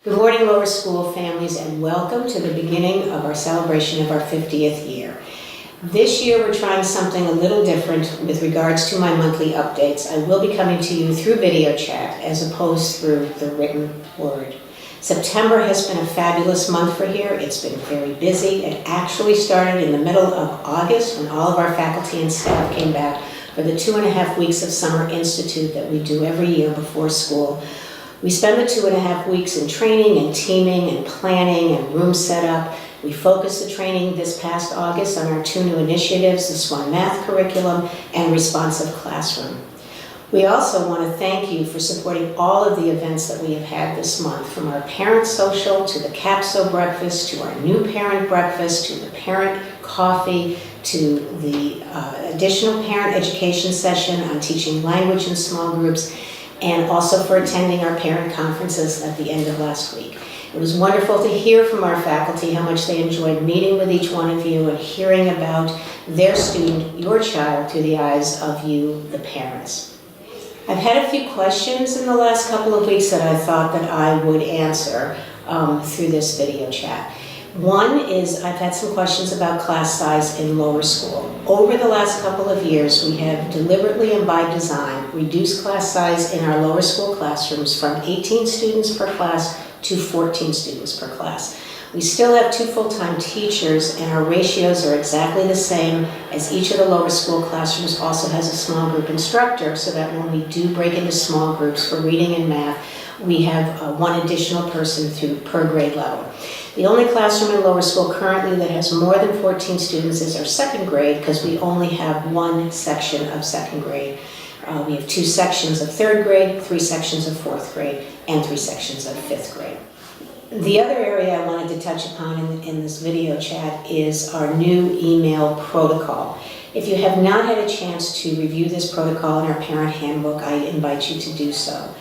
Good morning, Lower School families, and welcome to the beginning of our celebration of our 50th year. This year we're trying something a little different with regards to my monthly updates. I will be coming to you through video chat as opposed through the written word. September has been a fabulous month for here. It's been very busy. It actually started in the middle of August when all of our faculty and staff came back for the 2.5 weeks of Summer Institute that we do every year before school. We spend the 2.5 weeks in training and teaming and planning and room setup. We focused the training this past August on our 2 new initiatives, the SWAN Math Curriculum and Responsive Classroom. We also want to thank you for supporting all of the events that we have had this month, from our parent social to the CAPSO breakfast, to our new parent breakfast, to the parent coffee, to the additional parent education session on teaching language in small groups, and also for attending our parent conferences at the end of last week. It was wonderful to hear from our faculty how much they enjoyed meeting with each one of you and hearing about their student, your child, through the eyes of you, the parents. I've had a few questions in the last couple of weeks that I thought that I would answer through this video chat. One is I've had some questions about class size in lower school. Over the last couple of years, we have deliberately and by design reduced class size in our lower school classrooms from 18 students per class to 14 students per class. We still have 2 full-time teachers, and our ratios are exactly the same, as each of the lower school classrooms also has a small group instructor, so that when we do break into small groups for reading and math, we have 1 additional person per grade level. The only classroom in lower school currently that has more than 14 students is our 2nd grade, because we only have 1 section of 2nd grade. We have 2 sections of 3rd grade, 3 sections of 4th grade, and 3 sections of 5th grade. The other area I wanted to touch upon in this video chat is our new email protocol. If you have not had a chance to review this protocol in our parent handbook, I invite you to do so.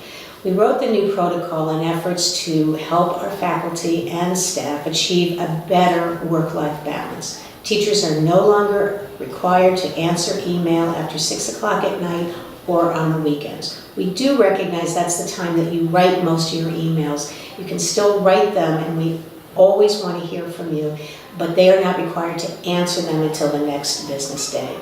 We wrote the new protocol in efforts to help our faculty and staff achieve a better work-life balance. Teachers are no longer required to answer email after 6 o'clock at night or on the weekends. We do recognize that's the time that you write most of your emails. You can still write them, and we always want to hear from you, but they are not required to answer them until the next business day.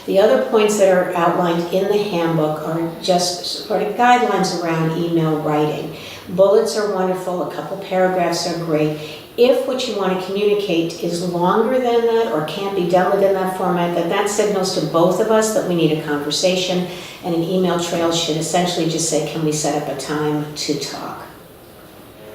The other points that are outlined in the handbook are just sort of guidelines around email writing. Bullets are wonderful, a couple paragraphs are great. If what you want to communicate is longer than that or can't be done within that format, that signals to both of us that we need a conversation, and an email trail should essentially just say, can we set up a time to talk?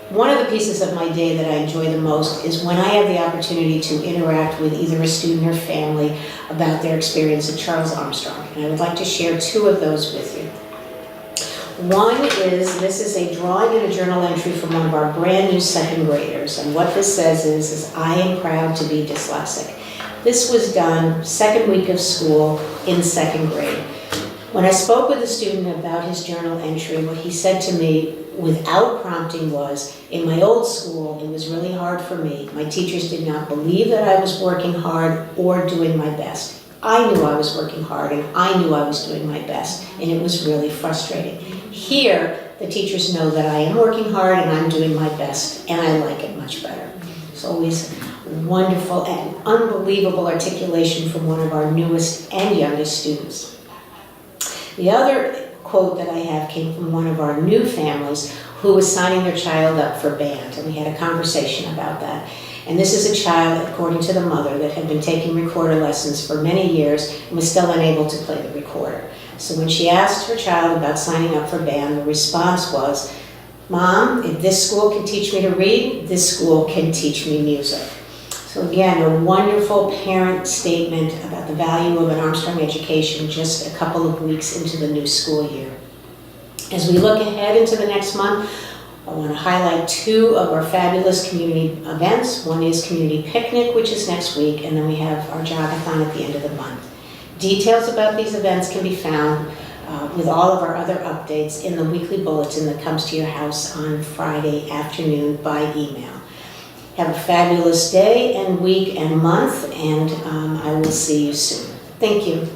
One of the pieces of my day that I enjoy the most is when I have the opportunity to interact with either a student or family about their experience at Charles Armstrong, and I would like to share 2 of those with you. One is, this is a drawing and a journal entry from one of our brand new 2nd graders, and what this says is I am proud to be dyslexic. This was done 2nd week of school in 2nd grade. When I spoke with a student about his journal entry, what he said to me without prompting was, in my old school, it was really hard for me. My teachers did not believe that I was working hard or doing my best. I knew I was working hard, and I knew I was doing my best, and it was really frustrating. Here, the teachers know that I am working hard and I'm doing my best, and I like it much better. It's always wonderful and unbelievable articulation from one of our newest and youngest students. The other quote that I have came from one of our new families who was signing their child up for band, and we had a conversation about that. And this is a child, according to the mother, that had been taking recorder lessons for many years and was still unable to play the recorder. So when she asked her child about signing up for band, the response was, "Mom, if this school can teach me to read, this school can teach me music." So again, a wonderful parent statement about the value of an Armstrong education just a couple of weeks into the new school year. As we look ahead into the next month, I want to highlight 2 of our fabulous community events. One is Community Picnic, which is next week, and then we have our Jogathon at the end of the month. Details about these events can be found with all of our other updates in the weekly bulletin that comes to your house on Friday afternoon by email. Have a fabulous day and week and month, and I will see you soon. Thank you.